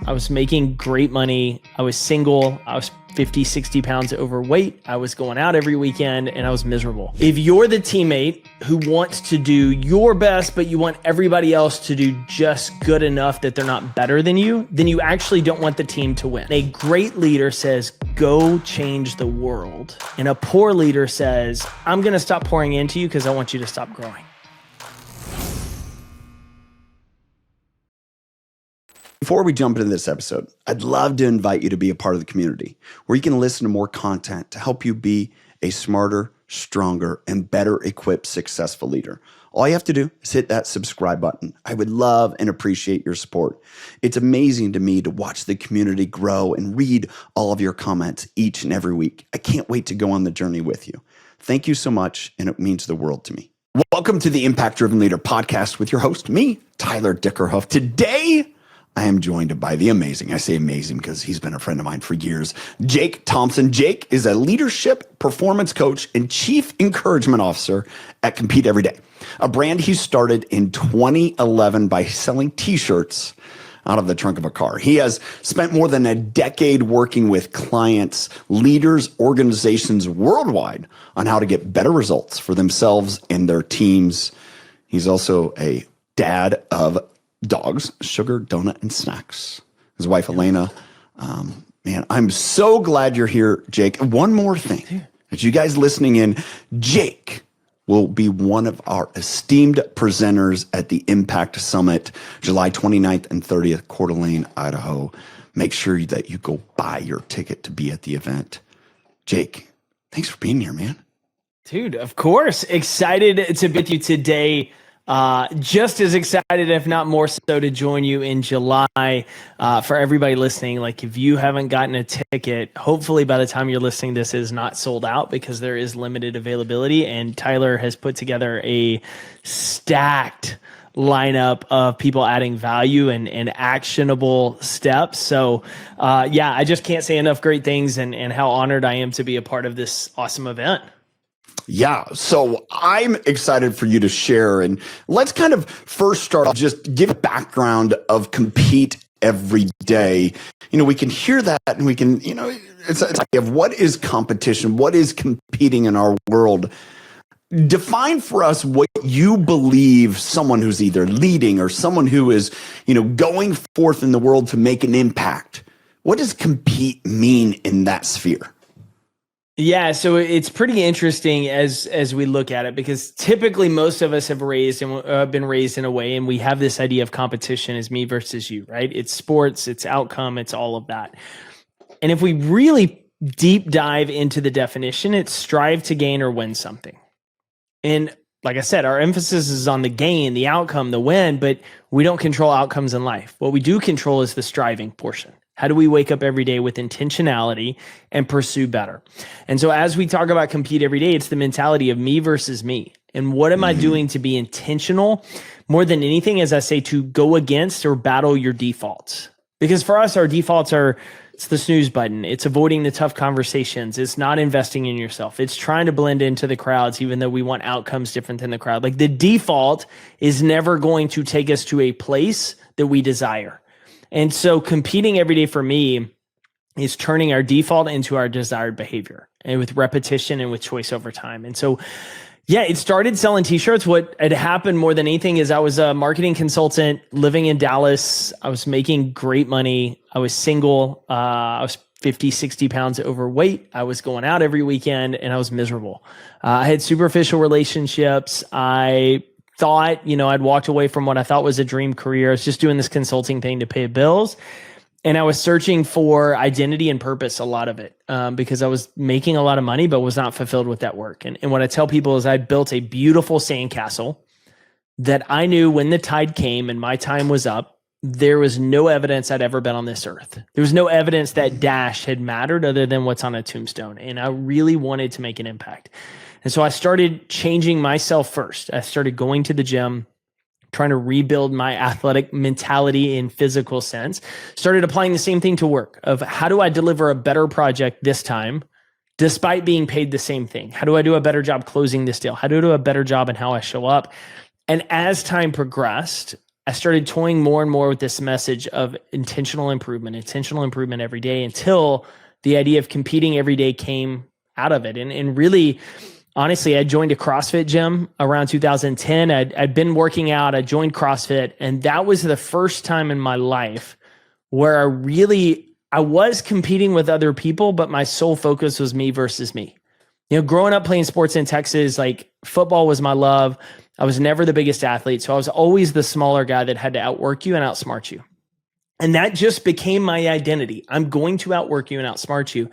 I was making great money. I was single. I was 50, 60 pounds overweight. I was going out every weekend and I was miserable. If you're the teammate who wants to do your best, but you want everybody else to do just good enough that they're not better than you, then you actually don't want the team to win. A great leader says, go change the world. And a poor leader says, I'm going to stop pouring into you because I want you to stop growing. Before we jump into this episode, I'd love to invite you to be a part of the community where you can listen to more content to help you be a smarter, stronger, and better equipped, successful leader. All you have to do is hit that subscribe button. I would love and appreciate your support. It's amazing to me to watch the community grow and read all of your comments each and every week. I can't wait to go on the journey with you. Thank you so much, and it means the world to me. Welcome to the Impact Driven Leader podcast with your host, me, Tyler Dickerhoff. Today, I am joined by the amazing, I say amazing because he's been a friend of mine for years, Jake Thompson. Jake is a leadership performance coach and chief encouragement officer at Compete Every Day, a brand he started in 2011 by selling t-shirts out of the trunk of a car. He has spent more than a decade working with clients, leaders, organizations worldwide on how to get better results for themselves and their teams. He's also a dad of dogs, Sugar, Donut, and Snacks. His wife, Elena. Man, I'm so glad you're here, Jake. One more thing. As you guys listening in, Jake will be one of our esteemed presenters at the Impact Summit, July 29th and 30th, Coeur d'Alene, Idaho. Make sure that you go buy your ticket to be at the event. Jake, thanks for being here, man. Dude, of course. Excited to be with you today. Just as excited, if not more so, to join you in July. For everybody listening, like if you haven't gotten a ticket, hopefully by the time you're listening, this is not sold out because there is limited availability. And Tyler has put together a stacked lineup of people adding value and actionable steps. So yeah, I just can't say enough great things and how honored I am to be a part of this awesome event. Yeah, so I'm excited for you to share. And let's kind of first start off, just give a background of Compete Every Day. You know, we can hear that and we can, you know, it's of what is competition? What is competing in our world? Define for us what you believe someone who's either leading or someone who is, you know, going forth in the world to make an impact. What does compete mean in that sphere? Yeah, so it's pretty interesting as we look at it, because typically most of us have been raised in a way, and we have this idea of competition as me versus you, right? It's sports, it's outcome, it's all of that. And if we really deep dive into the definition, it's strive to gain or win something. And like I said, our emphasis is on the gain, the outcome, the win, but we don't control outcomes in life. What we do control is the striving portion. How do we wake up every day with intentionality and pursue better? And so as we talk about Compete Every Day, it's the mentality of me versus me. And what am I doing to be intentional? More than anything, as I say, to go against or battle your defaults. Because for us, our defaults are, it's the snooze button. It's avoiding the tough conversations. It's not investing in yourself. It's trying to blend into the crowds, even though we want outcomes different than the crowd. Like the default is never going to take us to a place that we desire. And so competing every day for me is turning our default into our desired behavior, and with repetition and with choice over time. And so, yeah, it started selling t-shirts. What had happened more than anything is I was a marketing consultant living in Dallas. I was making great money. I was single. I was 50, 60 pounds overweight. I was going out every weekend and I was miserable. I had superficial relationships. I thought, you know, I'd walked away from what I thought was a dream career. I was just doing this consulting thing to pay bills. And I was searching for identity and purpose, a lot of it, because I was making a lot of money, but was not fulfilled with that work. And what I tell people is I built a beautiful sandcastle that I knew when the tide came and my time was up, there was no evidence I'd ever been on this earth. There was no evidence that dash had mattered other than what's on a tombstone. And I really wanted to make an impact. And so I started changing myself first. I started going to the gym, trying to rebuild my athletic mentality in physical sense. Started applying the same thing to work of how do I deliver a better project this time, despite being paid the same thing? How do I do a better job closing this deal? How do I do a better job in how I show up? And as time progressed, I started toying more and more with this message of intentional improvement every day, until the idea of competing every day came out of it. And really, honestly, I joined a CrossFit gym around 2010. I'd been working out. I joined CrossFit, and that was the first time in my life where I was competing with other people, but my sole focus was me versus me. Growing up playing sports in Texas, like football was my love. I was never the biggest athlete, so I was always the smaller guy that had to outwork you and outsmart you. And that just became my identity. I'm going to outwork you and outsmart you.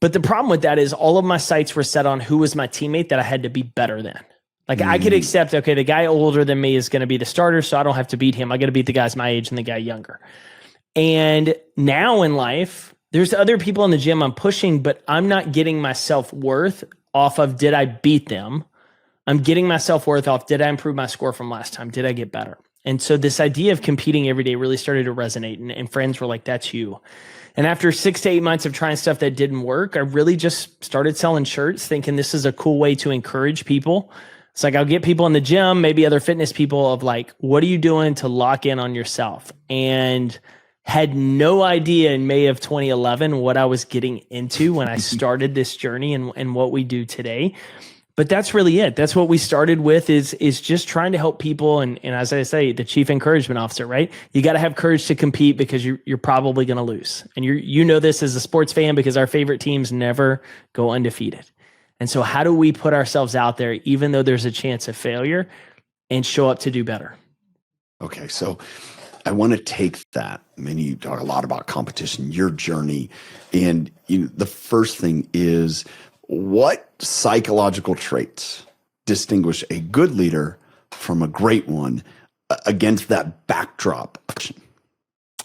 But the problem with that is all of my sights were set on who was my teammate that I had to be better than. Like I could accept, okay, the guy older than me is going to be the starter, so I don't have to beat him. I got to beat the guys my age and the guy younger. And now in life, there's other people in the gym I'm pushing, but I'm not getting my self-worth off of, did I beat them? I'm getting my self-worth off, did I improve my score from last time? Did I get better? And so this idea of competing every day really started to resonate, and friends were like, that's you. And after 6 to 8 months of trying stuff that didn't work, I really just started selling shirts, thinking this is a cool way to encourage people. It's like, I'll get people in the gym, maybe other fitness people, of like, what are you doing to lock in on yourself? And had no idea in May of 2011 what I was getting into when I started this journey and what we do today. But that's really it. That's what we started with, is just trying to help people. And as I say, the chief encouragement officer, right? You got to have courage to compete, because you're probably going to lose. And you know this as a sports fan, because our favorite teams never go undefeated. And so how do we put ourselves out there, even though there's a chance of failure, and show up to do better? Okay, so I want to take that. I mean, you talk a lot about competition, your journey, and the first thing is, what psychological traits distinguish a good leader from a great one against that backdrop?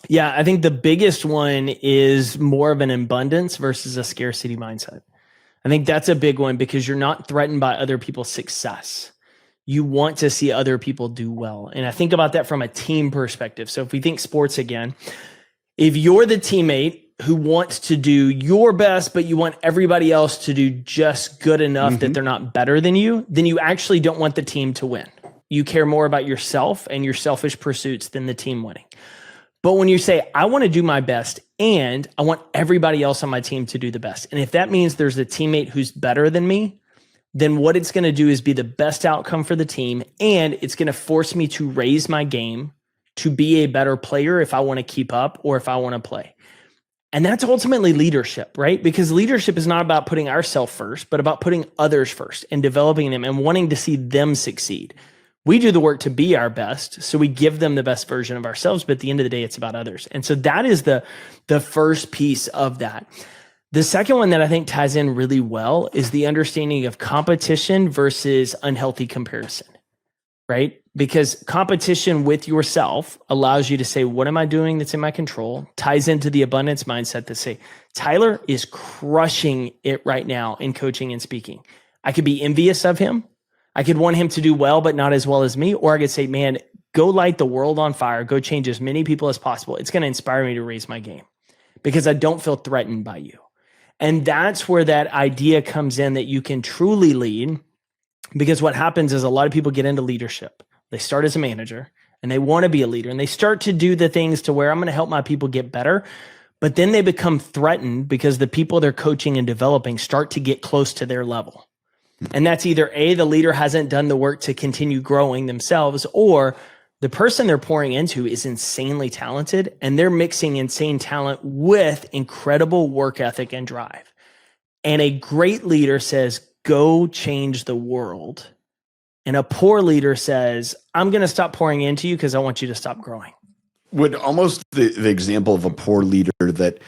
Yeah, I think the biggest one is more of an abundance versus a scarcity mindset. I think that's a big one, because you're not threatened by other people's success. You want to see other people do well. And I think about that from a team perspective. So if we think sports again, if you're the teammate who wants to do your best, but you want everybody else to do just good enough that they're not better than you, then you actually don't want the team to win. You care more about yourself and your selfish pursuits than the team winning. But when you say, I want to do my best and I want everybody else on my team to do the best, and if that means there's a teammate who's better than me, then what it's going to do is be the best outcome for the team, and it's going to force me to raise my game to be a better player if I want to keep up or if I want to play. And that's ultimately leadership, right? Because leadership is not about putting ourselves first, but about putting others first and developing them and wanting to see them succeed. We do the work to be our best, so we give them the best version of ourselves, but at the end of the day, it's about others. And so that is the first piece of that. The second one that I think ties in really well is the understanding of competition versus unhealthy comparison, right? Because competition with yourself allows you to say, what am I doing that's in my control? Ties into the abundance mindset to say, Tyler is crushing it right now in coaching and speaking. I could be envious of him. I could want him to do well, but not as well as me. Or I could say, man, go light the world on fire. Go change as many people as possible. It's going to inspire me to raise my game because I don't feel threatened by you. And that's where that idea comes in, that you can truly lead. Because what happens is a lot of people get into leadership. They start as a manager and they want to be a leader, and they start to do the things to where I'm going to help my people get better. But then they become threatened because the people they're coaching and developing start to get close to their level. And that's either A, the leader hasn't done the work to continue growing themselves, or the person they're pouring into is insanely talented and they're mixing insane talent with incredible work ethic and drive. And a great leader says, go change the world. And a poor leader says, I'm going to stop pouring into you because I want you to stop growing. Would almost the example of a poor leader that,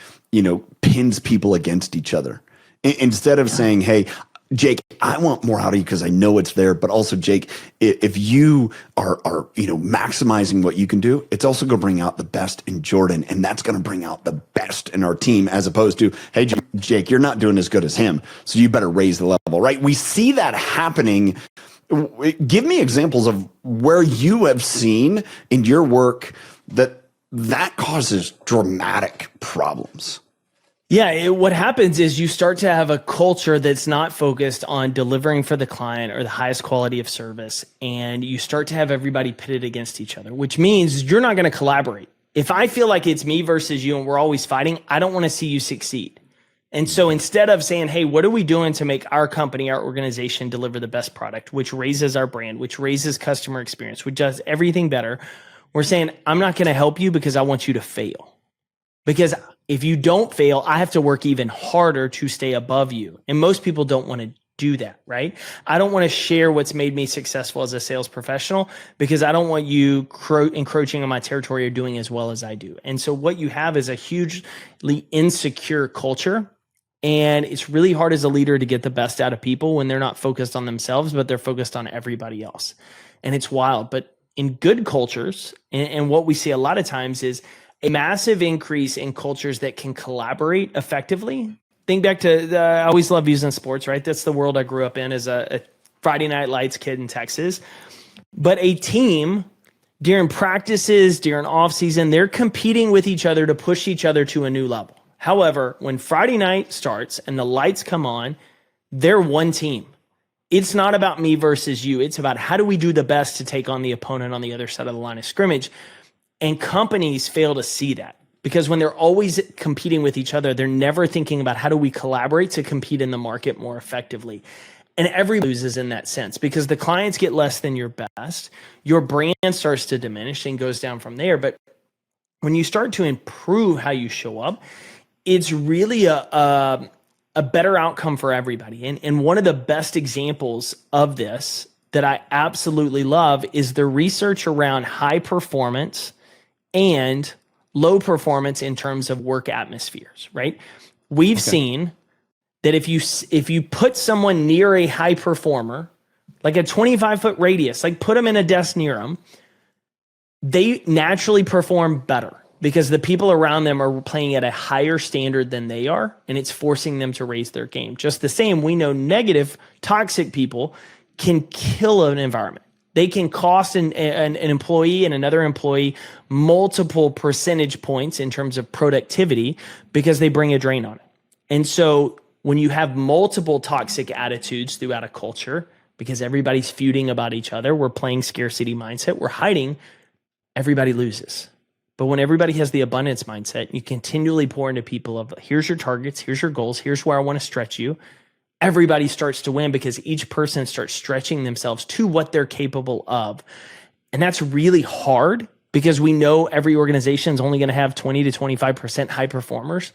pins people against each other. Instead of saying, hey, Jake, I want more out of you because I know it's there. But also, Jake, if you are maximizing what you can do, it's also going to bring out the best in Jordan. And that's going to bring out the best in our team, as opposed to, hey, Jake, you're not doing as good as him, so you better raise the level, right? We see that happening. Give me examples of where you have seen in your work that causes dramatic problems. Yeah, what happens is you start to have a culture that's not focused on delivering for the client or the highest quality of service. And you start to have everybody pitted against each other, which means you're not going to collaborate. If I feel like it's me versus you and we're always fighting, I don't want to see you succeed. And so instead of saying, hey, what are we doing to make our company, our organization deliver the best product, which raises our brand, which raises customer experience, which does everything better, we're saying, I'm not going to help you because I want you to fail. Because if you don't fail, I have to work even harder to stay above you. And most people don't want to do that, right? I don't want to share what's made me successful as a sales professional because I don't want you encroaching on my territory or doing as well as I do. And so what you have is a hugely insecure culture. And it's really hard as a leader to get the best out of people when they're not focused on themselves, but they're focused on everybody else. And it's wild. But in good cultures, and what we see a lot of times is a massive increase in cultures that can collaborate effectively. Think back to, I always love using sports, right? That's the world I grew up in as a Friday Night Lights kid in Texas. But a team during practices, during off season, they're competing with each other to push each other to a new level. However, when Friday night starts and the lights come on, they're one team. It's not about me versus you. It's about how do we do the best to take on the opponent on the other side of the line of scrimmage. And companies fail to see that because when they're always competing with each other, they're never thinking about how do we collaborate to compete in the market more effectively. And everybody loses in that sense because the clients get less than your best. Your brand starts to diminish and goes down from there. But when you start to improve how you show up, it's really a better outcome for everybody. And one of the best examples of this that I absolutely love is the research around high performance and low performance in terms of work atmospheres, right? We've seen that if you put someone near a high performer, like a 25-foot radius, like put them in a desk near them, they naturally perform better because the people around them are playing at a higher standard than they are, and it's forcing them to raise their game. Just the same, we know negative, toxic people can kill an environment. They can cost an employee and another employee multiple percentage points in terms of productivity because they bring a drain on it. And so when you have multiple toxic attitudes throughout a culture, because everybody's feuding about each other, we're playing scarcity mindset, we're hiding, everybody loses. But when everybody has the abundance mindset, you continually pour into people of here's your targets, here's your goals, here's where I want to stretch you. Everybody starts to win because each person starts stretching themselves to what they're capable of. And that's really hard because we know every organization is only going to have 20 to 25% high performers.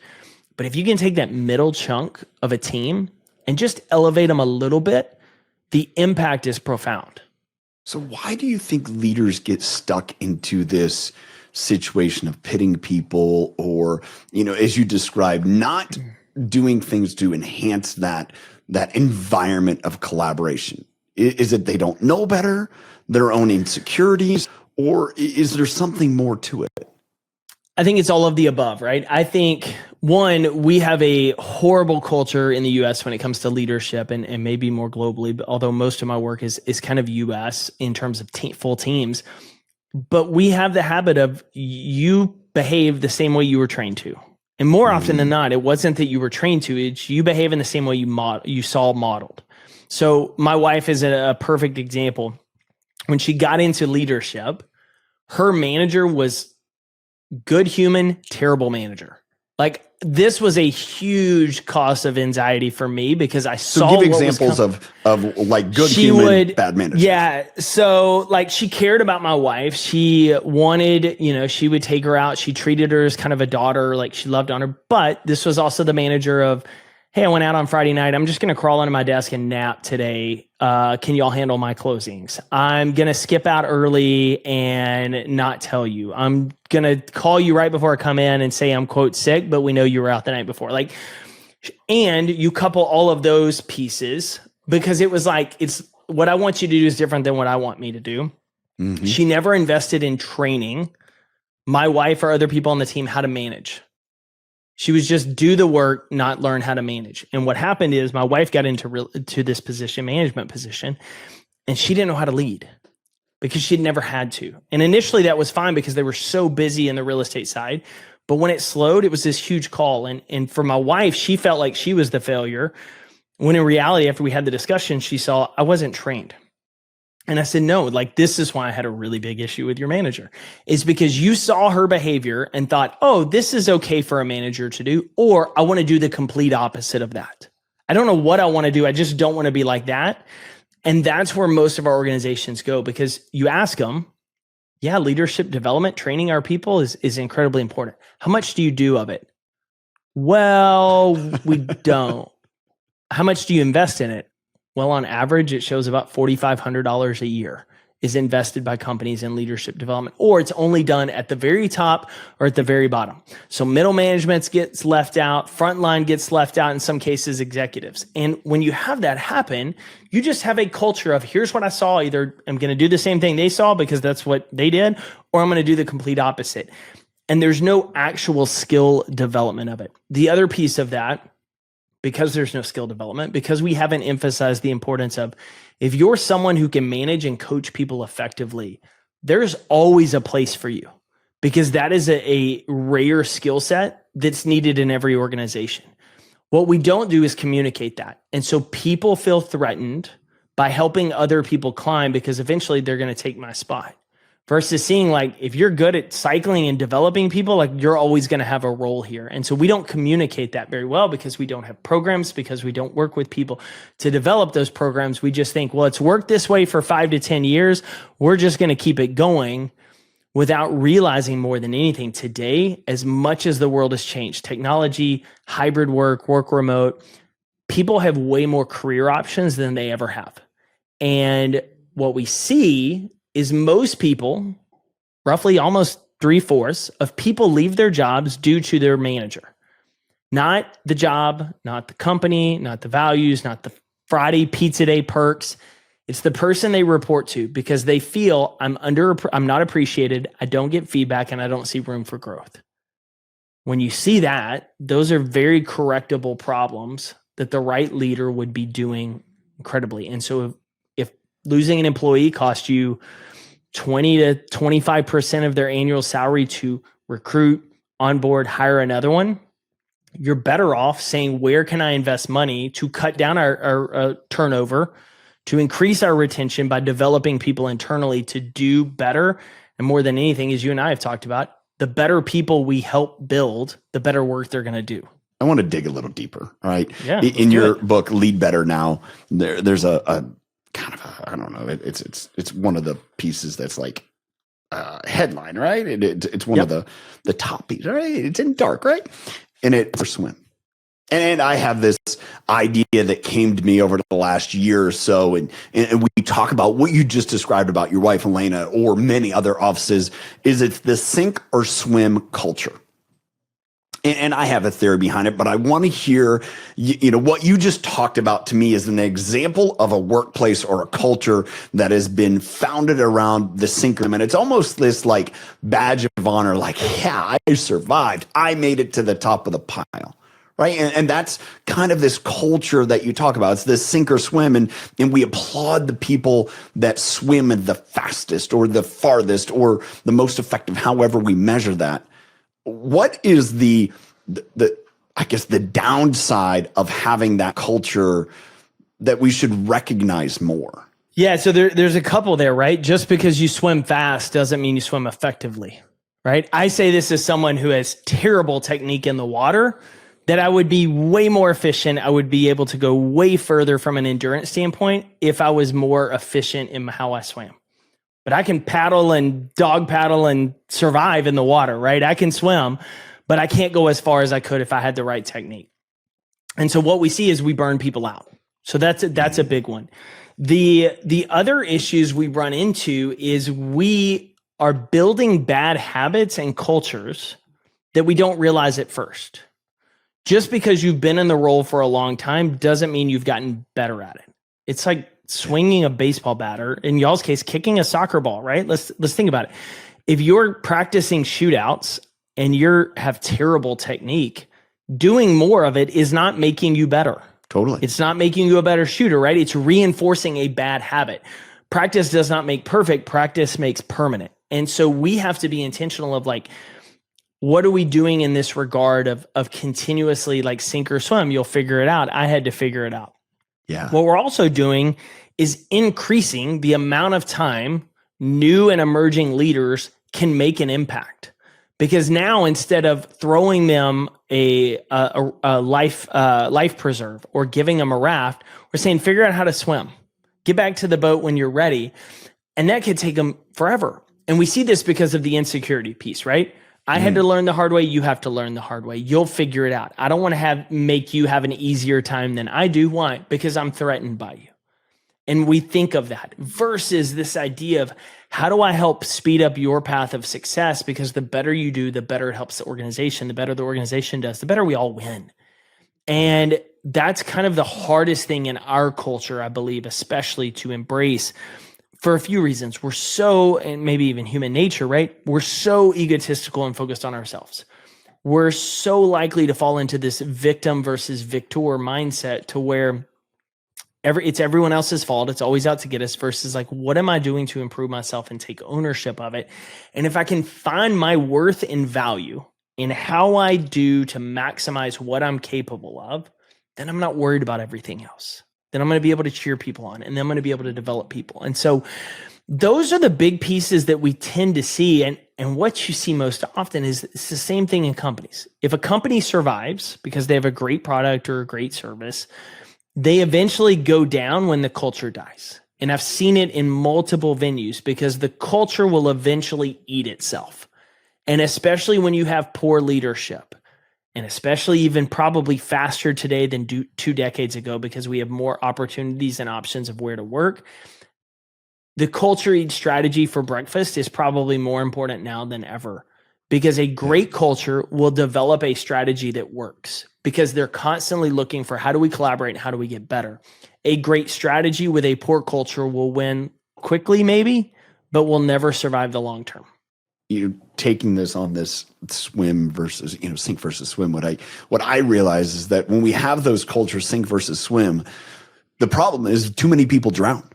But if you can take that middle chunk of a team and just elevate them a little bit, the impact is profound. So why do you think leaders get stuck into this situation of pitting people or, as you described, not doing things to enhance that environment of collaboration? Is it they don't know better, their own insecurities, or is there something more to it? I think it's all of the above, right? I think, one, we have a horrible culture in the US when it comes to leadership and maybe more globally, but although most of my work is kind of US in terms of full teams. But we have the habit of you behave the same way you were trained to. And more often than not, it wasn't that you were trained to, it's you behave in the same way you saw modeled. So my wife is a perfect example. When she got into leadership, her manager was good human, terrible manager. Like this was a huge cause of anxiety for me because I saw. So give examples of like good human, bad manager. Yeah. So like she cared about my wife. She wanted, she would take her out. She treated her as kind of a daughter, like she loved on her. But this was also the manager of, hey, I went out on Friday night. I'm just going to crawl under my desk and nap today. Can y'all handle my closings? I'm going to skip out early and not tell you. I'm going to call you right before I come in and say I'm quote sick, but we know you were out the night before. And you couple all of those pieces because it was like, it's what I want you to do is different than what I want me to do. Mm-hmm. She never invested in training my wife or other people on the team how to manage. She was just do the work, not learn how to manage. And what happened is my wife got to this position, management position, and she didn't know how to lead because she'd never had to. And initially that was fine because they were so busy in the real estate side. But when it slowed, it was this huge call. And for my wife, she felt like she was the failure, when in reality, after we had the discussion, she saw I wasn't trained. And I said, no, like, this is why I had a really big issue with your manager, is because you saw her behavior and thought, oh, this is okay for a manager to do, or I want to do the complete opposite of that. I don't know what I want to do. I just don't want to be like that. And that's where most of our organizations go, because you ask them, yeah, leadership development, training our people is incredibly important. How much do you do of it? Well, we don't. How much do you invest in it? Well, on average, it shows about $4,500 a year is invested by companies in leadership development, or it's only done at the very top or at the very bottom. So middle management gets left out, frontline gets left out, in some cases, executives. And when you have that happen, you just have a culture of, here's what I saw. Either I'm going to do the same thing they saw because that's what they did, or I'm going to do the complete opposite. And there's no actual skill development of it. The other piece of that, because there's no skill development, because we haven't emphasized the importance of, if you're someone who can manage and coach people effectively, there's always a place for you, because that is a rare skill set that's needed in every organization. What we don't do is communicate that. And so people feel threatened by helping other people climb, because eventually they're going to take my spot. Versus seeing, like, if you're good at cycling and developing people, like, you're always going to have a role here. And so we don't communicate that very well, because we don't have programs, because we don't work with people to develop those programs. We just think, well, it's worked this way for 5 to 10 years. We're just going to keep it going, without realizing, more than anything, today, as much as the world has changed, technology, hybrid work remote, people have way more career options than they ever have. And what we see is most people, roughly almost 3/4 of people, leave their jobs due to their manager. Not the job, not the company, not the values, not the Friday pizza day perks. It's the person they report to, because they feel, I'm not appreciated, I don't get feedback, and I don't see room for growth. When you see that, those are very correctable problems that the right leader would be doing incredibly. And so if losing an employee costs you 20 to 25% of their annual salary to recruit, onboard, hire another one, you're better off saying, where can I invest money to cut down our turnover, to increase our retention by developing people internally to do better. And more than anything, as you and I have talked about, the better people we help build, the better work they're going to do. I want to dig a little deeper, right? Yeah. In your book, Lead Better Now, there's a kind of I don't know. It's one of the pieces that's like headline, right? It's one of the top pieces, right? It's in dark, right? And it for swim. And I have this idea that came to me over the last year or so, and we talk about what you just described about your wife Elena, or many other offices. Is it's the sink or swim culture. And I have a theory behind it, but I want to hear, what you just talked about to me is an example of a workplace or a culture that has been founded around the sink. And it's almost this like badge of honor, like, yeah, I survived. I made it to the top of the pile. Right. And that's kind of this culture that you talk about. It's this sink or swim. And we applaud the people that swim the fastest or the farthest or the most effective, however we measure that. What is the I guess the downside of having that culture that we should recognize more? Yeah, so there's a couple there, right? Just because you swim fast doesn't mean you swim effectively, right? I say this as someone who has terrible technique in the water, that I would be way more efficient. I would be able to go way further from an endurance standpoint if I was more efficient in how I swam. But I can paddle and dog paddle and survive in the water, right? I can swim, but I can't go as far as I could if I had the right technique. And so what we see is we burn people out. So that's a big one. The other issues we run into is we are building bad habits and cultures that we don't realize at first. Just because you've been in the role for a long time doesn't mean you've gotten better at it. It's like swinging a baseball bat, or in y'all's case, kicking a soccer ball, right? Let's think about it. If you're practicing shootouts and you have terrible technique, doing more of it is not making you better. Totally. It's not making you a better shooter, right? It's reinforcing a bad habit. Practice does not make perfect. Practice makes permanent. And so we have to be intentional of like, What are we doing in this regard of continuously like sink or swim? You'll figure it out. I had to figure it out. Yeah. What we're also doing is increasing the amount of time new and emerging leaders can make an impact. Because now instead of throwing them a life preserve or giving them a raft, we're saying figure out how to swim. Get back to the boat when you're ready. And that could take them forever. And we see this because of the insecurity piece, right? I had to learn the hard way. You have to learn the hard way. You'll figure it out. I don't want to make you have an easier time than I do. Why? Because I'm threatened by you. And we think of that versus this idea of how do I help speed up your path of success? Because the better you do, the better it helps the organization. The better the organization does, the better we all win. And that's kind of the hardest thing in our culture, I believe, especially to embrace for a few reasons. We're so, and maybe even human nature, right? We're so egotistical and focused on ourselves. We're so likely to fall into this victim versus victor mindset to where it's everyone else's fault. It's always out to get us versus like, what am I doing to improve myself and take ownership of it? And if I can find my worth and value in how I do to maximize what I'm capable of, then I'm not worried about everything else. Then I'm going to be able to cheer people on, and then I'm going to be able to develop people. And so those are the big pieces that we tend to see. And what you see most often is it's the same thing in companies. If a company survives because they have a great product or a great service, they eventually go down when the culture dies. And I've seen it in multiple venues because the culture will eventually eat itself. And especially when you have poor leadership, and especially even probably faster today than 2 decades ago because we have more opportunities and options of where to work. The culture eat strategy for breakfast is probably more important now than ever because a great culture will develop a strategy that works because they're constantly looking for how do we collaborate and how do we get better. A great strategy with a poor culture will win quickly maybe, but will never survive the long term. You taking this on this swim versus, sink versus swim. What I realize is that when we have those cultures, sink versus swim, the problem is too many people drown,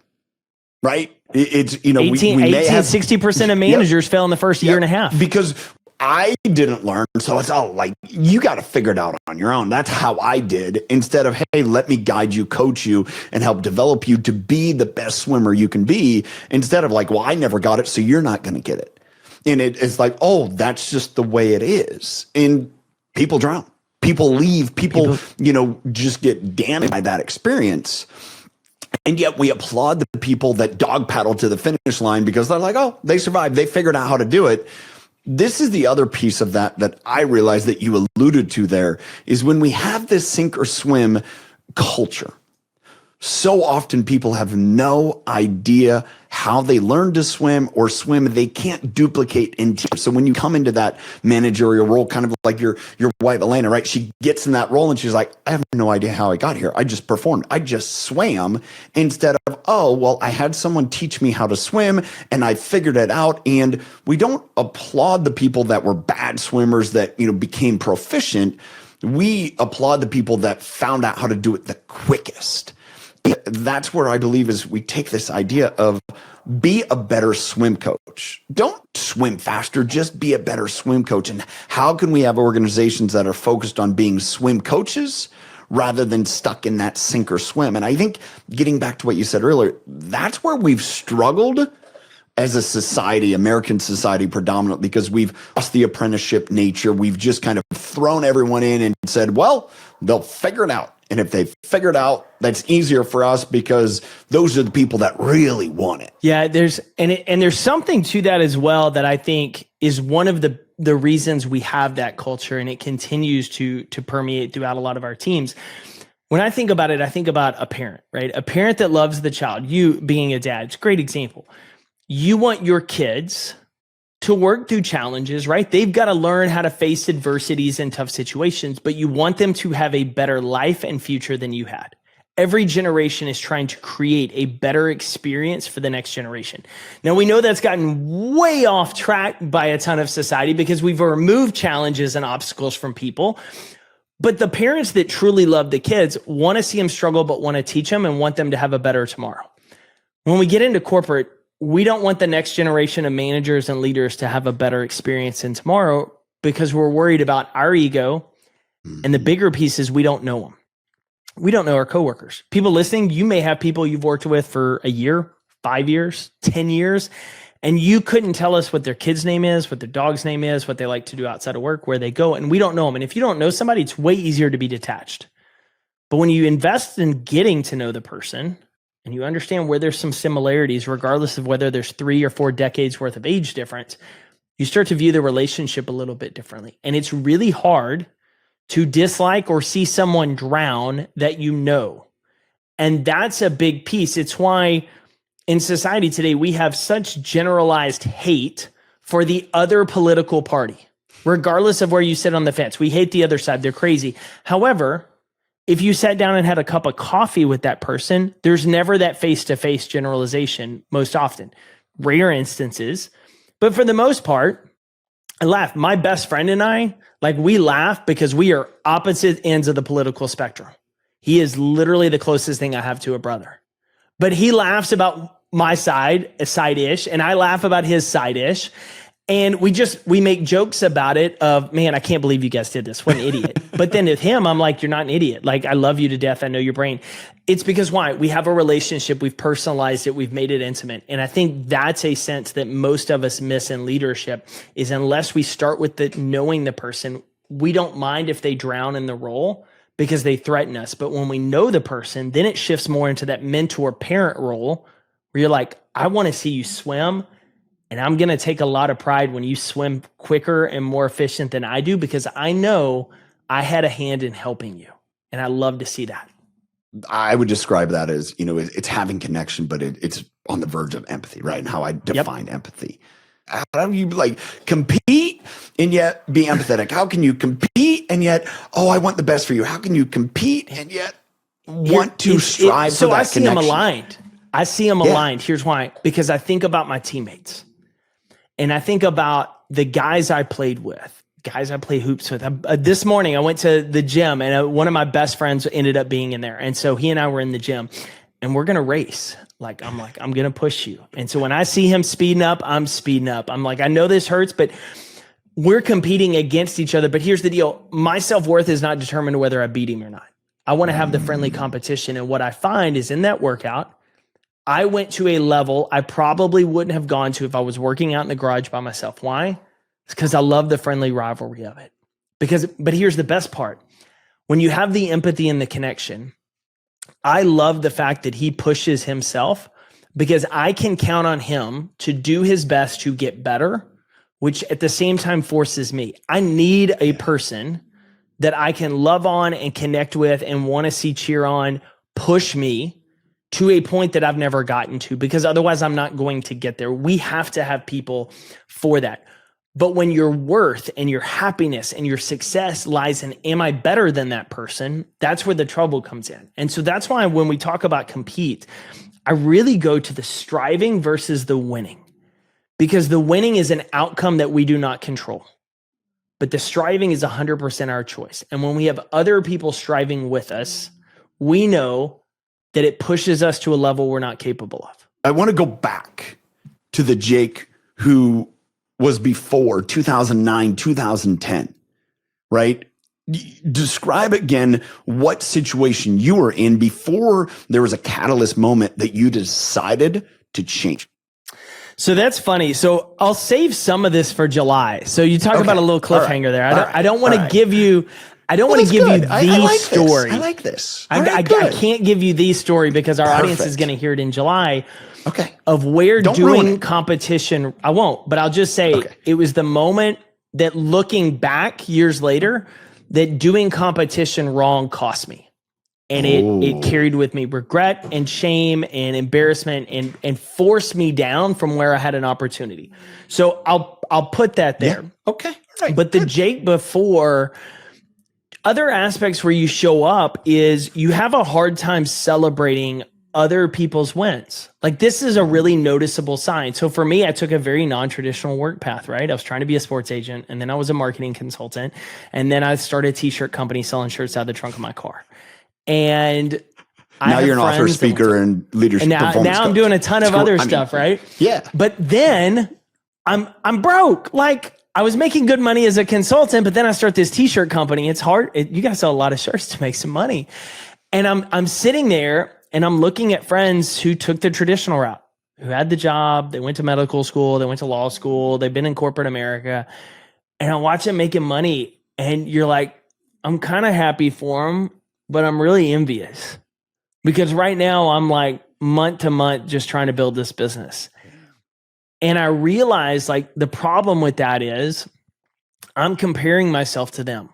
right? It's, we may have 60% of managers fail in the first year and a half. Because I didn't learn. So it's all like, you got to figure it out on your own. That's how I did, instead of, hey, let me guide you, coach you, and help develop you to be the best swimmer you can be, instead of like, well, I never got it, so you're not going to get it. And it's like, oh, that's just the way it is. And people drown. People leave. People just get damaged by that experience. And yet we applaud the people that dog paddle to the finish line because they're like, oh, they survived. They figured out how to do it. This is the other piece of that I realized that you alluded to there is when we have this sink or swim culture. So often people have no idea how they learn to swim or swim. They can't duplicate in teams. So when you come into that managerial role, kind of like your wife, Elena, right? She gets in that role and she's like, I have no idea how I got here. I just performed. I just swam, instead of, oh, well, I had someone teach me how to swim and I figured it out. And we don't applaud the people that were bad swimmers that, became proficient. We applaud the people that found out how to do it the quickest. That's where I believe is we take this idea of be a better swim coach. Don't swim faster, just be a better swim coach. And how can we have organizations that are focused on being swim coaches rather than stuck in that sink or swim? And I think getting back to what you said earlier, that's where we've struggled as a society, American society predominantly, because we've lost the apprenticeship nature. We've just kind of thrown everyone in and said, well, they'll figure it out. And if they figure it out, that's easier for us because those are the people that really want it. Yeah, there's something to that as well that I think is one of the reasons we have that culture, and it continues to permeate throughout a lot of our teams. When I think about it, I think about a parent, right? A parent that loves the child. You being a dad, it's a great example. You want your kids to work through challenges, right? They've got to learn how to face adversities and tough situations, but you want them to have a better life and future than you had. Every generation is trying to create a better experience for the next generation. Now, we know that's gotten way off track by a ton of society because we've removed challenges and obstacles from people. But the parents that truly love the kids want to see them struggle, but want to teach them and want them to have a better tomorrow. When we get into corporate, we don't want the next generation of managers and leaders to have a better experience in tomorrow because we're worried about our ego. And the bigger piece is we don't know them. We don't know our coworkers. People listening, you may have people you've worked with for a year, 5 years, 10 years, and you couldn't tell us what their kid's name is, what their dog's name is, what they like to do outside of work, where they go, and we don't know them. And if you don't know somebody, it's way easier to be detached. But when you invest in getting to know the person and you understand where there's some similarities, regardless of whether there's 3 or 4 decades worth of age difference, you start to view the relationship a little bit differently. And it's really hard to dislike or see someone drown that you know. And that's a big piece. It's why in society today, we have such generalized hate for the other political party, regardless of where you sit on the fence. We hate the other side. They're crazy. However, if you sat down and had a cup of coffee with that person, there's never that face-to-face generalization most often. Rare instances. But for the most part, I laugh. My best friend and I, like, we laugh because we are opposite ends of the political spectrum. He is literally the closest thing I have to a brother. But he laughs about my side, a side-ish, and I laugh about his side-ish. And we make jokes about it of, man, I can't believe you guys did this. What an idiot. But then with him, I'm like, you're not an idiot. Like, I love you to death. I know your brain. It's because why? We have a relationship. We've personalized it. We've made it intimate. And I think that's a sense that most of us miss in leadership is unless we start with the knowing the person, we don't mind if they drown in the role because they threaten us. But when we know the person, then it shifts more into that mentor parent role where you're like, I want to see you swim. And I'm going to take a lot of pride when you swim quicker and more efficient than I do, because I know I had a hand in helping you. And I love to see that. I would describe that as, it's having connection, but it's on the verge of empathy, right? And how I define empathy. How do you compete and yet be empathetic? How can you compete and yet, I want the best for you? How can you compete and yet want to strive for that connection? So I see them aligned. I see them aligned. Here's why. Because I think about my teammates. And I think about the guys I played with, guys I play hoops with. This morning, I went to the gym, and one of my best friends ended up being in there. And so he and I were in the gym, and we're going to race. I'm going to push you. And so when I see him speeding up, I'm speeding up. I'm like, I know this hurts, but we're competing against each other. But here's the deal. My self-worth is not determined whether I beat him or not. I want to have the friendly competition. And what I find is in that workout, I went to a level I probably wouldn't have gone to if I was working out in the garage by myself. Why? It's because I love the friendly rivalry of it. But here's the best part. When you have the empathy and the connection, I love the fact that he pushes himself because I can count on him to do his best to get better, which at the same time forces me. I need a person that I can love on and connect with and want to see cheer on, push me to a point that I've never gotten to, because otherwise I'm not going to get there. We have to have people for that. But when your worth and your happiness and your success lies in, am I better than that person? That's where the trouble comes in. And so that's why when we talk about compete, I really go to the striving versus the winning, because the winning is an outcome that we do not control. But the striving is 100% our choice. And when we have other people striving with us, we know that it pushes us to a level we're not capable of. I want to go back to the Jake who was before 2009, 2010, right? Describe again what situation you were in before there was a catalyst moment that you decided to change. So that's funny. So I'll save some of this for July. So you talk about a little cliffhanger there. I don't want to give you... I don't want to give you the story. I like this. I can't give you the story because our audience is going to hear it in July. Okay. Of where doing competition, I won't, but I'll just say it was the moment that looking back years later, that doing competition wrong cost me. And it carried with me regret and shame and embarrassment and forced me down from where I had an opportunity. So I'll put that there. Yeah. Okay. All right. But the Jake before... Other aspects where you show up is you have a hard time celebrating other people's wins. Like, this is a really noticeable sign. So for me, I took a very non-traditional work path, right? I was trying to be a sports agent, and then I was a marketing consultant, and then I started a t-shirt company selling shirts out of the trunk of my car. And now you're an author, speaker, and leadership performance now I'm doing a ton of other stuff, right? Yeah. But then I'm broke. Like, I was making good money as a consultant, but then I start this t-shirt company. It's hard. You got to sell a lot of shirts to make some money. And I'm sitting there and I'm looking at friends who took the traditional route, who had the job. They went to medical school. They went to law school. They've been in corporate America. And I watch them making money. And you're like, I'm kind of happy for them, but I'm really envious. Because right now I'm like month to month just trying to build this business. And I realized like the problem with that is I'm comparing myself to them.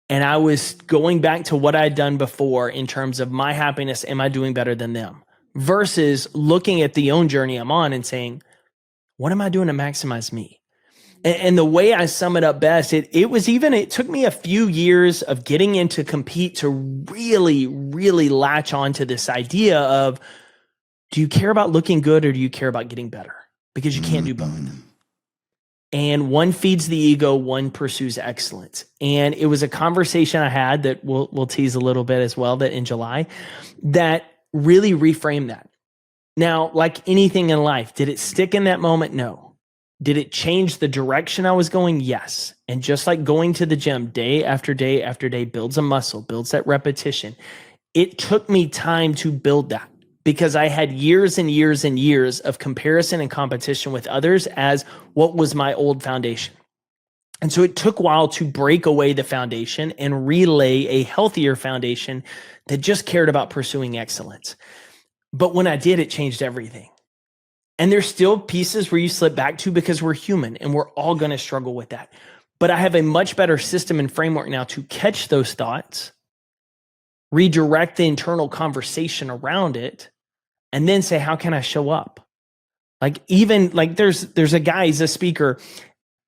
And I was going back to what I'd done before in terms of my happiness. Am I doing better than them? Versus looking at the own journey I'm on and saying, what am I doing to maximize me? And the way I sum it up best, it took me a few years of getting into compete to really, really latch on to this idea of, do you care about looking good or do you care about getting better? Because you can't do both. And one feeds the ego, one pursues excellence. And it was a conversation I had that we'll tease a little bit as well, that in July, that really reframed that. Now, like anything in life, did it stick in that moment? No. Did it change the direction I was going? Yes. And just like going to the gym day after day after day builds a muscle, builds that repetition. It took me time to build that because I had years and years and years of comparison and competition with others as what was my old foundation. And so it took a while to break away the foundation and relay a healthier foundation that just cared about pursuing excellence. But when I did, it changed everything. And there's still pieces where you slip back to because we're human and we're all going to struggle with that. But I have a much better system and framework now to catch those thoughts, redirect the internal conversation around it, and then say, how can I show up? Like even like there's a guy, he's a speaker.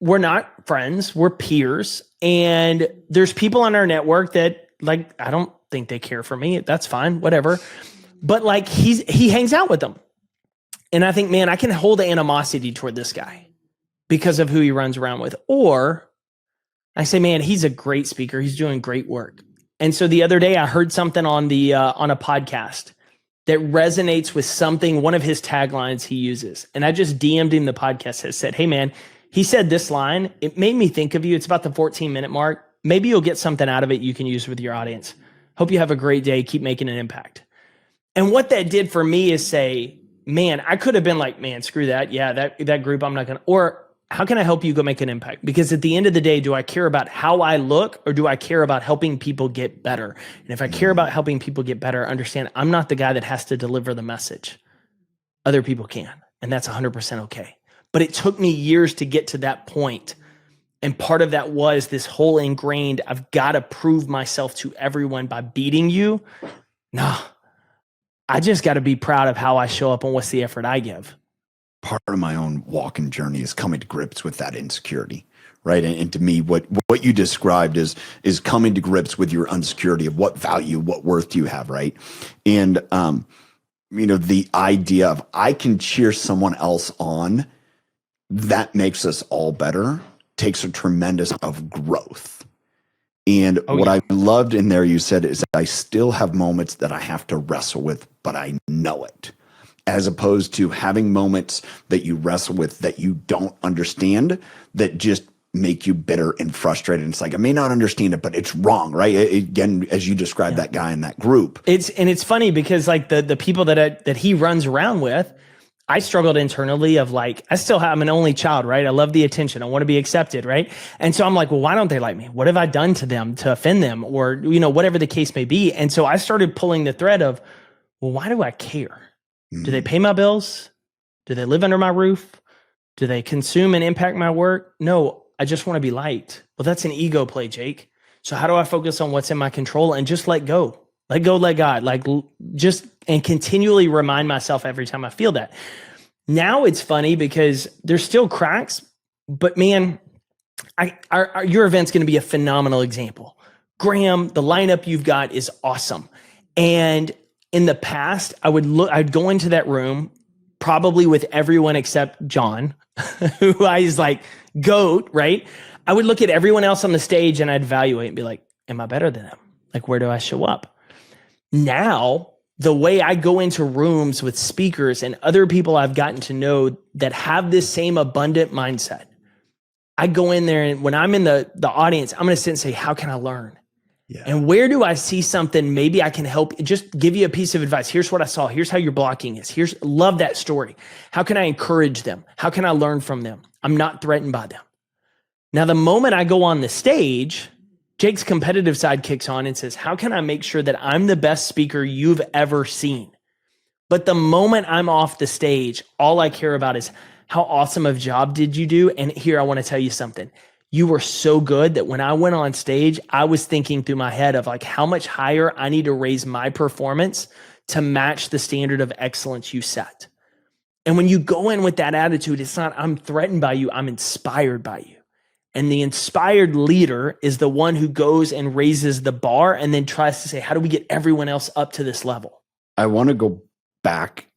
We're not friends, we're peers. And there's people on our network that like, I don't think they care for me. That's fine, whatever. But like he hangs out with them. And I think, man, I can hold animosity toward this guy because of who he runs around with. Or I say, man, he's a great speaker. He's doing great work. And so the other day I heard something on a podcast that resonates with something, one of his taglines he uses. And I just DM'd him the podcast, has said, hey man, he said this line. It made me think of you. It's about the 14-minute mark. Maybe you'll get something out of it you can use with your audience. Hope you have a great day. Keep making an impact. And what that did for me is say, man, I could have been like, man, screw that. Yeah, that group, I'm not going to, or how can I help you go make an impact? Because at the end of the day, do I care about how I look or do I care about helping people get better? And if I care about helping people get better, understand I'm not the guy that has to deliver the message. Other people can, and that's 100% okay. But it took me years to get to that point. And part of that was this whole ingrained, I've got to prove myself to everyone by beating you. Nah. I just got to be proud of how I show up and what's the effort I give. Part of my own walk and journey is coming to grips with that insecurity, right? And to me, what you described is coming to grips with your insecurity of what value, what worth do you have, right? And the idea of I can cheer someone else on, that makes us all better, takes a tremendous of growth. And what I loved in there, you said, is that I still have moments that I have to wrestle with, but I know it. As opposed to having moments that you wrestle with that you don't understand, that just make you bitter and frustrated. And it's like, I may not understand it, but it's wrong, right? Again, as you described that guy in that group. It's funny because like the people that he runs around with, I struggled internally of like, I'm an only child, right? I love the attention. I want to be accepted, right? And so I'm like, well, why don't they like me? What have I done to them to offend them? Or, whatever the case may be. And so I started pulling the thread of, well, why do I care? Do they pay my bills? Do they live under my roof? Do they consume and impact my work? No, I just want to be liked. Well, that's an ego play, Jake. So how do I focus on what's in my control and just let go? Let go, let God, and continually remind myself every time I feel that. Now it's funny because there's still cracks, but man, your event's going to be a phenomenal example. Graham, the lineup you've got is awesome. And in the past, I'd go into that room probably with everyone except John, who I is like GOAT, right? I would look at everyone else on the stage and I'd evaluate and be like, am I better than them? Like, where do I show up? Now, the way I go into rooms with speakers and other people I've gotten to know that have this same abundant mindset, I go in there, and when I'm in the audience, I'm going to sit and say, how can I learn? Yeah. And where do I see something? Maybe I can help, just give you a piece of advice. Here's what I saw. Here's how your blocking is. Love that story. How can I encourage them? How can I learn from them? I'm not threatened by them. Now, the moment I go on the stage, Jake's competitive side kicks on and says, how can I make sure that I'm the best speaker you've ever seen? But the moment I'm off the stage, all I care about is how awesome of a job did you do? And here, I want to tell you something. You were so good that when I went on stage, I was thinking through my head of like how much higher I need to raise my performance to match the standard of excellence you set. And when you go in with that attitude, it's not, I'm threatened by you, I'm inspired by you. And the inspired leader is the one who goes and raises the bar and then tries to say, how do we get everyone else up to this level? I want to go back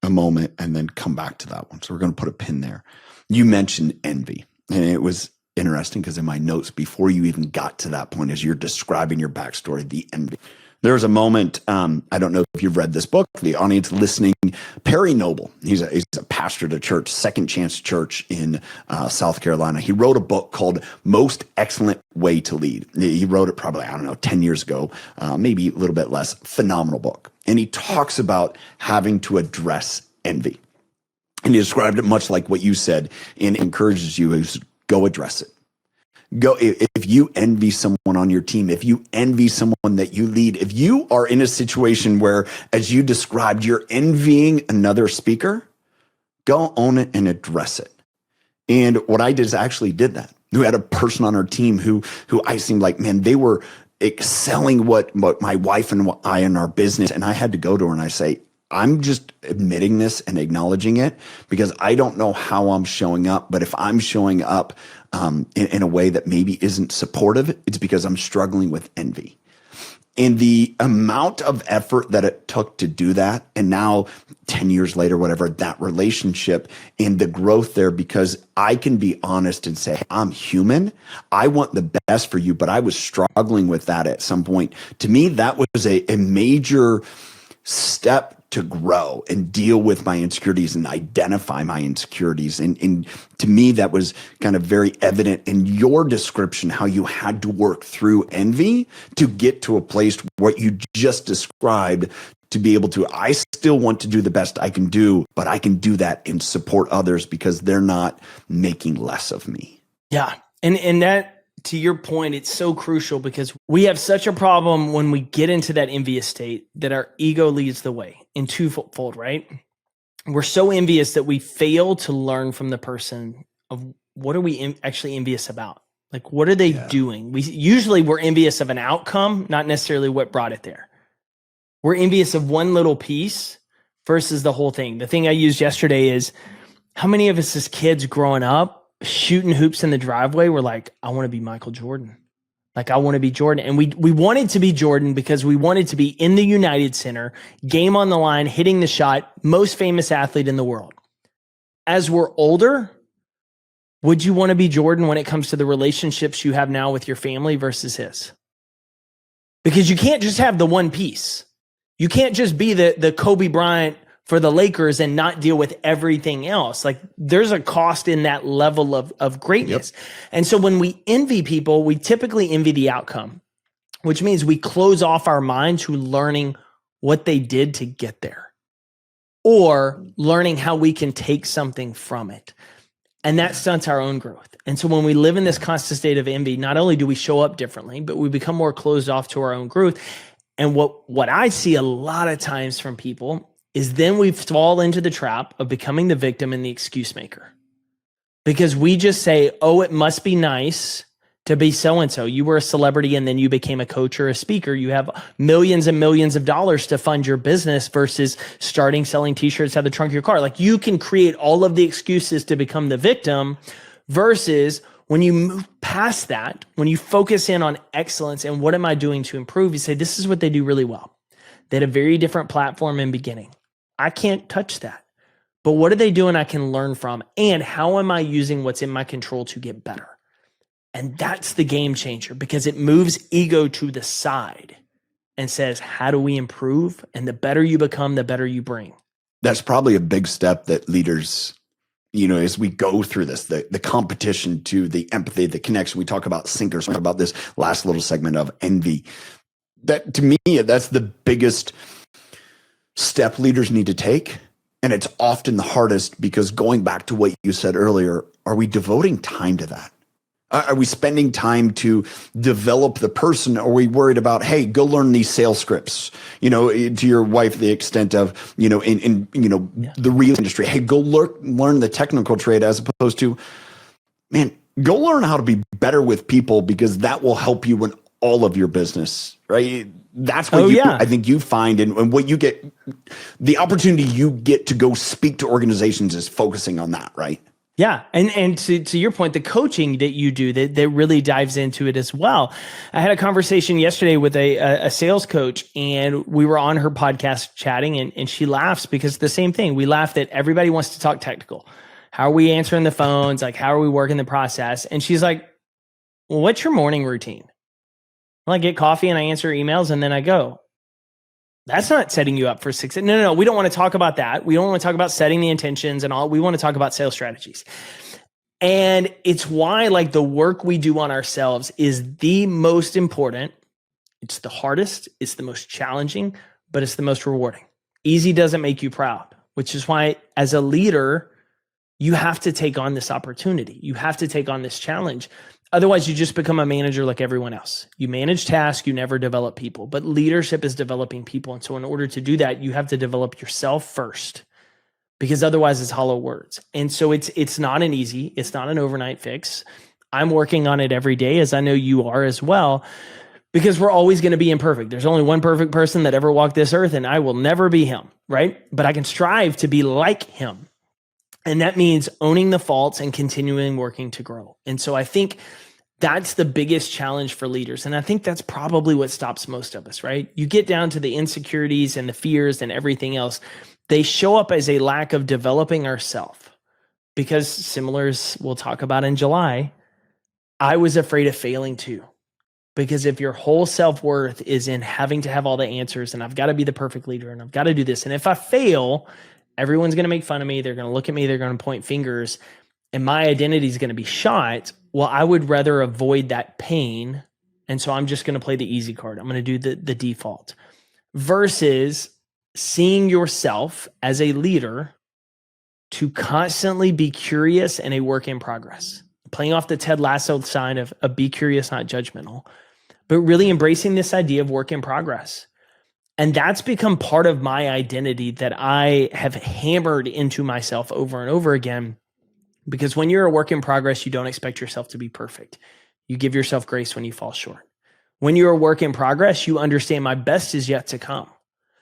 a moment and then come back to that one. So we're going to put a pin there. You mentioned envy, and it was interesting because in my notes before you even got to that point, as you're describing your backstory, the envy. There was a moment, I don't know if you've read this book, the audience listening, Perry Noble, he's a pastor at a church, Second Chance Church in South Carolina. He wrote a book called Most Excellent Way to Lead. He wrote it probably, 10 years ago, maybe a little bit less. Phenomenal book. And he talks about having to address envy. And he described it much like what you said and encourages you is go address it. Go, if you envy someone on your team, if you envy someone that you lead, if you are in a situation where, as you described, you're envying another speaker, go own it and address it. And what I did is I actually did that. We had a person on our team who I seemed like, man, they were excelling what my wife and I in our business. And I had to go to her and I say, I'm just admitting this and acknowledging it because I don't know how I'm showing up. But if I'm showing up in a way that maybe isn't supportive, it's because I'm struggling with envy. And the amount of effort that it took to do that, and now 10 years later, whatever, that relationship and the growth there, because I can be honest and say, I'm human. I want the best for you, but I was struggling with that at some point. To me, that was a major step to grow and deal with my insecurities and identify my insecurities. And to me, that was kind of very evident in your description, how you had to work through envy to get to a place what you just described, to be able to, I still want to do the best I can do, but I can do that and support others because they're not making less of me. Yeah. And that, to your point, it's so crucial because we have such a problem when we get into that envious state that our ego leads the way in twofold, right? We're so envious that we fail to learn from the person of what are we actually envious about? Like, what are they doing? We're envious of an outcome, not necessarily what brought it there. We're envious of one little piece versus the whole thing. The thing I used yesterday is how many of us as kids growing up shooting hoops in the driveway were like, I want to be Michael Jordan. Like, I want to be Jordan. And we wanted to be Jordan because we wanted to be in the United Center, game on the line, hitting the shot, most famous athlete in the world. As we're older, would you want to be Jordan when it comes to the relationships you have now with your family versus his? Because you can't just have the one piece. You can't just be the Kobe Bryant for the Lakers and not deal with everything else. Like, there's a cost in that level of greatness. Yep. And so when we envy people, we typically envy the outcome, which means we close off our mind to learning what they did to get there or learning how we can take something from it. And that stunts our own growth. And so when we live in this constant state of envy, not only do we show up differently, but we become more closed off to our own growth. And what I see a lot of times from people is then we fall into the trap of becoming the victim and the excuse maker. Because we just say, oh, it must be nice to be so-and-so. You were a celebrity and then you became a coach or a speaker. You have millions and millions of dollars to fund your business versus starting selling t-shirts out of the trunk of your car. Like, you can create all of the excuses to become the victim versus when you move past that, when you focus in on excellence and what am I doing to improve, you say, this is what they do really well. They had a very different platform in beginning. I can't touch that. But what are they doing I can learn from? And how am I using what's in my control to get better? And that's the game changer because it moves ego to the side and says, how do we improve? And the better you become, the better you bring. That's probably a big step that leaders as we go through this, the competition to the empathy, the connection. We talk about sinkers. We talk about this last little segment of envy. That, to me, that's the biggest step leaders need to take. And it's often the hardest, because going back to what you said earlier, are we devoting time to that? Are we spending time to develop the person? Or are we worried about, hey, go learn these sales scripts, to your wife, the extent of, in the real industry, hey, go learn the technical trade, as opposed to, man, go learn how to be better with people, because that will help you in all of your business, right? That's what I think you find, and what you get, the opportunity you get to go speak to organizations is focusing on that, right? Yeah. And to your point, the coaching that you do that really dives into it as well. I had a conversation yesterday with a sales coach, and we were on her podcast chatting, and she laughs because the same thing. We laugh that everybody wants to talk technical. How are we answering the phones? Like, how are we working the process? And she's like, well, what's your morning routine? Well, I get coffee and I answer emails and then I go. That's not setting you up for success. No. We don't want to talk about that. We don't want to talk about setting the intentions and all. We want to talk about sales strategies. And it's why, like, the work we do on ourselves is the most important. It's the hardest. It's the most challenging, but it's the most rewarding. Easy doesn't make you proud, which is why, as a leader, you have to take on this opportunity. You have to take on this challenge. Otherwise, you just become a manager like everyone else. You manage tasks, you never develop people. But leadership is developing people. And so in order to do that, you have to develop yourself first, because otherwise it's hollow words. And so it's not it's not an overnight fix. I'm working on it every day, as I know you are as well, because we're always going to be imperfect. There's only one perfect person that ever walked this earth, and I will never be him, right? But I can strive to be like him. And that means owning the faults and continuing working to grow. And so I think that's the biggest challenge for leaders. And I think that's probably what stops most of us, right? You get down to the insecurities and the fears and everything else. They show up as a lack of developing ourselves. Because, similar as we'll talk about in July, I was afraid of failing too. Because if your whole self-worth is in having to have all the answers, and I've got to be the perfect leader, and I've got to do this, and if I fail, everyone's going to make fun of me. They're going to look at me. They're going to point fingers, and my identity is going to be shot. Well, I would rather avoid that pain. And so I'm just going to play the easy card. I'm going to do the default, versus seeing yourself as a leader to constantly be curious and a work in progress. Playing off the Ted Lasso sign of be curious, not judgmental, but really embracing this idea of work in progress. And that's become part of my identity that I have hammered into myself over and over again. Because when you're a work in progress, you don't expect yourself to be perfect. You give yourself grace when you fall short. When you're a work in progress, you understand my best is yet to come.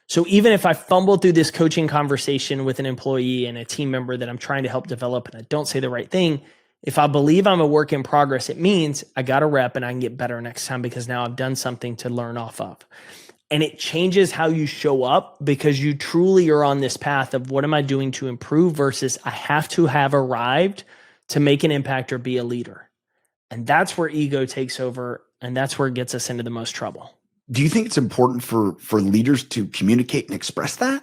So even if I fumble through this coaching conversation with an employee and a team member that I'm trying to help develop, and I don't say the right thing, if I believe I'm a work in progress, it means I got a rep and I can get better next time, because now I've done something to learn off of. And it changes how you show up, because you truly are on this path of what am I doing to improve versus I have to have arrived to make an impact or be a leader. And that's where ego takes over. And that's where it gets us into the most trouble. Do you think it's important for leaders to communicate and express that?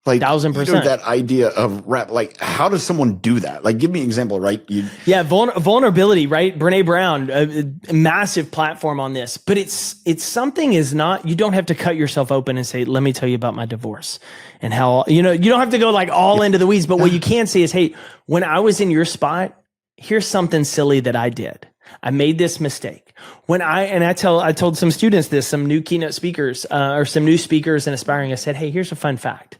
Like 1000%. That idea of rep, like, how does someone do that? Like, give me an example, right? Vulnerability, right? Brene Brown, a massive platform on this, but it's something is not, you don't have to cut yourself open and say, let me tell you about my divorce and how, you don't have to go like all into the weeds, but what you can say is, hey, when I was in your spot, here's something silly that I did. I made this mistake. I told some students this, some new keynote speakers, or some new speakers and aspiring, I said, hey, here's a fun fact.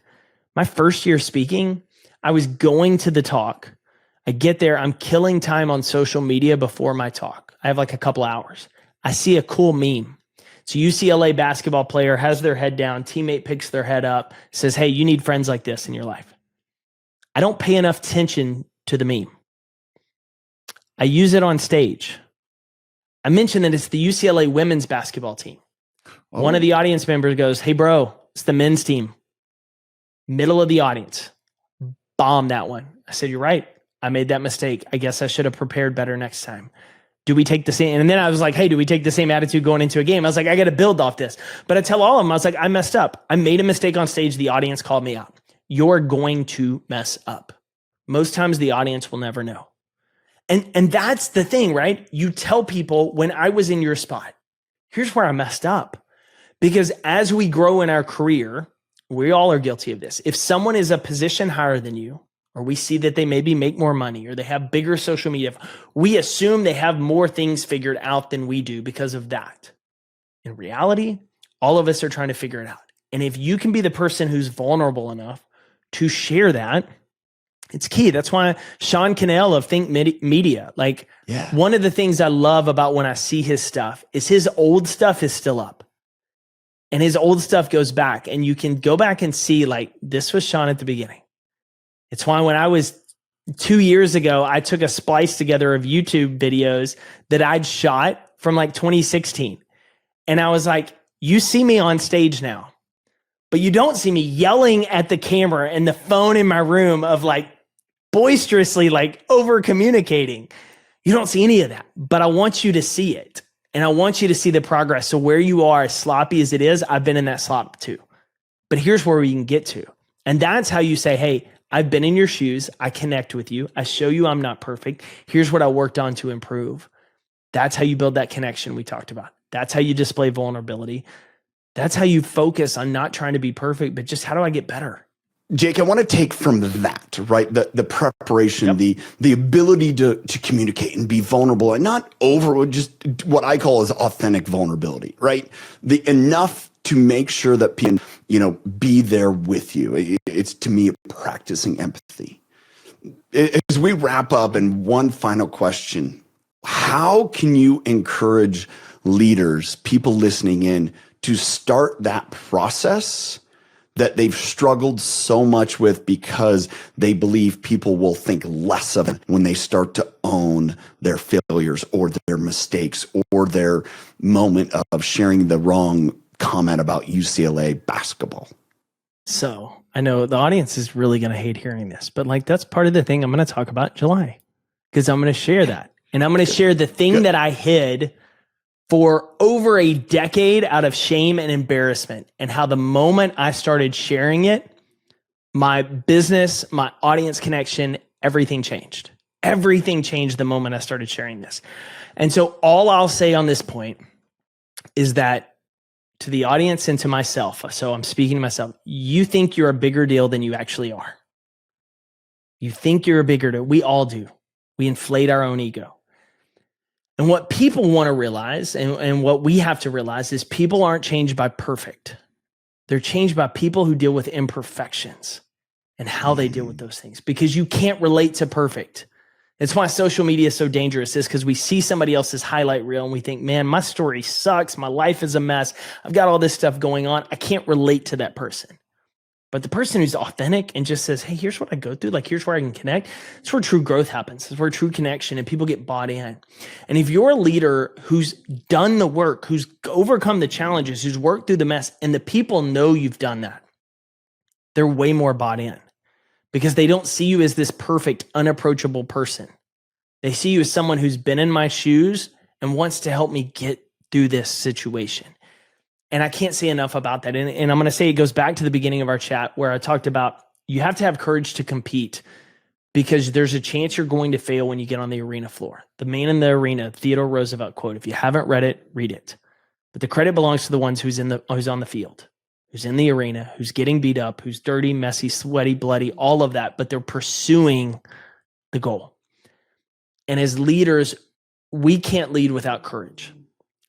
My first year speaking, I was going to the talk. I get there, I'm killing time on social media before my talk. I have like a couple hours. I see a cool meme. It's a UCLA basketball player, has their head down, teammate picks their head up, says, hey, you need friends like this in your life. I don't pay enough attention to the meme. I use it on stage. I mentioned that it's the UCLA women's basketball team. Oh. One of the audience members goes, hey, bro, it's the men's team. Middle of the audience. Bomb that one. I said, you're right. I made that mistake. I guess I should have prepared better next time. Do we take the same? And then I was like, hey, do we take the same attitude going into a game? I was like, I got to build off this. But I tell all of them, I was like, I messed up. I made a mistake on stage. The audience called me out. You're going to mess up. most times the audience will never know. And that's the thing, right? You tell people, when I was in your spot, here's where I messed up. Because as we grow in our career, we all are guilty of this. If someone is a position higher than you, or we see that they maybe make more money, or they have bigger social media, we assume they have more things figured out than we do because of that. In reality, all of us are trying to figure it out. And if you can be the person who's vulnerable enough to share that, it's key. That's why Sean Cannell of Think Media, like, one of the things I love about when I see his stuff is his old stuff is still up. And his old stuff goes back, and you can go back and see, like, this was Sean at the beginning. It's why when I was 2 years ago, I took a splice together of YouTube videos that I'd shot from like 2016. And I was like, you see me on stage now, but you don't see me yelling at the camera and the phone in my room of like boisterously, like over communicating. You don't see any of that, but I want you to see it. And I want you to see the progress. So where you are, as sloppy as it is, I've been in that slop too. But here's where we can get to. And that's how you say, hey, I've been in your shoes. I connect with you. I show you I'm not perfect. Here's what I worked on to improve. That's how you build that connection we talked about. That's how you display vulnerability. That's how you focus on not trying to be perfect, but just how do I get better? Jake, I want to take from that, right? The preparation, the ability to communicate and be vulnerable, and not over just what I call as authentic vulnerability, right? The enough to make sure that people, be there with you. It's, to me, practicing empathy. As we wrap up, and one final question, how can you encourage leaders, people listening in, to start that process that they've struggled so much with because they believe people will think less of it when they start to own their failures or their mistakes or their moment of sharing the wrong comment about UCLA basketball? So I know the audience is really going to hate hearing this, but like, that's part of the thing I'm going to talk about in July, because I'm going to share that. And I'm going to share the thing that I hid for over a decade out of shame and embarrassment, and how the moment I started sharing it, my business, my audience connection, everything changed. Everything changed the moment I started sharing this. And so all I'll say on this point is that, to the audience and to myself, so I'm speaking to myself, you think you're a bigger deal than you actually are. You think you're a bigger deal. We all do. We inflate our own ego. And what people want to realize, and what we have to realize, is people aren't changed by perfect. They're changed by people who deal with imperfections and how they deal with those things, because you can't relate to perfect. It's why social media is so dangerous, is because we see somebody else's highlight reel and we think, man, my story sucks. My life is a mess. I've got all this stuff going on. I can't relate to that person. But the person who's authentic and just says, hey, here's what I go through. Like, here's where I can connect. It's where true growth happens. It's where true connection and people get bought in. And if you're a leader who's done the work, who's overcome the challenges, who's worked through the mess, and the people know you've done that, they're way more bought in, because they don't see you as this perfect, unapproachable person. They see you as someone who's been in my shoes and wants to help me get through this situation. And I can't say enough about that. And I'm going to say it goes back to the beginning of our chat where I talked about you have to have courage to compete, because there's a chance you're going to fail when you get on the arena floor. The Man in the Arena, Theodore Roosevelt quote. If you haven't read it, read it. But the credit belongs to the ones who's on the field, who's in the arena, who's getting beat up, who's dirty, messy, sweaty, bloody, all of that. But they're pursuing the goal. And as leaders, we can't lead without courage.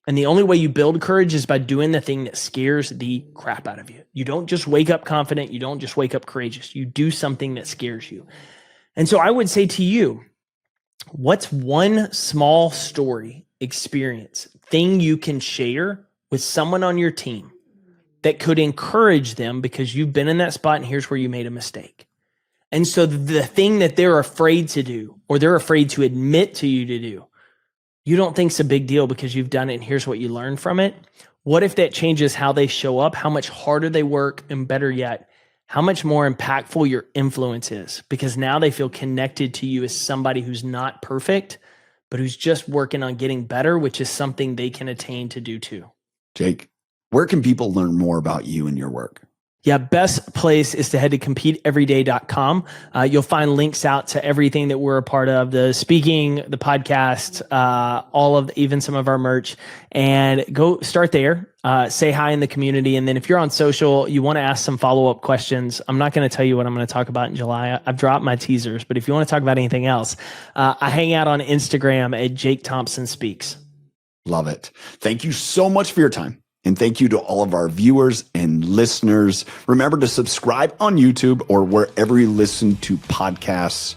And the only way you build courage is by doing the thing that scares the crap out of you. You don't just wake up confident. You don't just wake up courageous. You do something that scares you. And so I would say to you, what's one small story, experience, thing you can share with someone on your team that could encourage them, because you've been in that spot and here's where you made a mistake? And so the thing that they're afraid to do, or they're afraid to admit to you to do, you don't think it's a big deal because you've done it and here's what you learned from it. What if that changes how they show up, how much harder they work, and better yet, how much more impactful your influence is? Because now they feel connected to you as somebody who's not perfect, but who's just working on getting better, which is something they can attain to do too. Jake, where can people learn more about you and your work? Yeah, best place is to head to competeeveryday.com. You'll find links out to everything that we're a part of, the speaking, the podcast, even some of our merch, and go start there. Say hi in the community. And then if you're on social, you want to ask some follow-up questions. I'm not going to tell you what I'm going to talk about in July. I've dropped my teasers, but if you want to talk about anything else, I hang out on Instagram at Jake Thompson Speaks. Love it. Thank you so much for your time. And thank you to all of our viewers and listeners. Remember to subscribe on YouTube or wherever you listen to podcasts.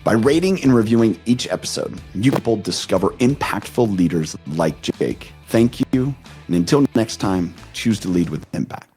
By rating and reviewing each episode, you people discover impactful leaders like Jake. Thank you. And until next time, choose to lead with impact.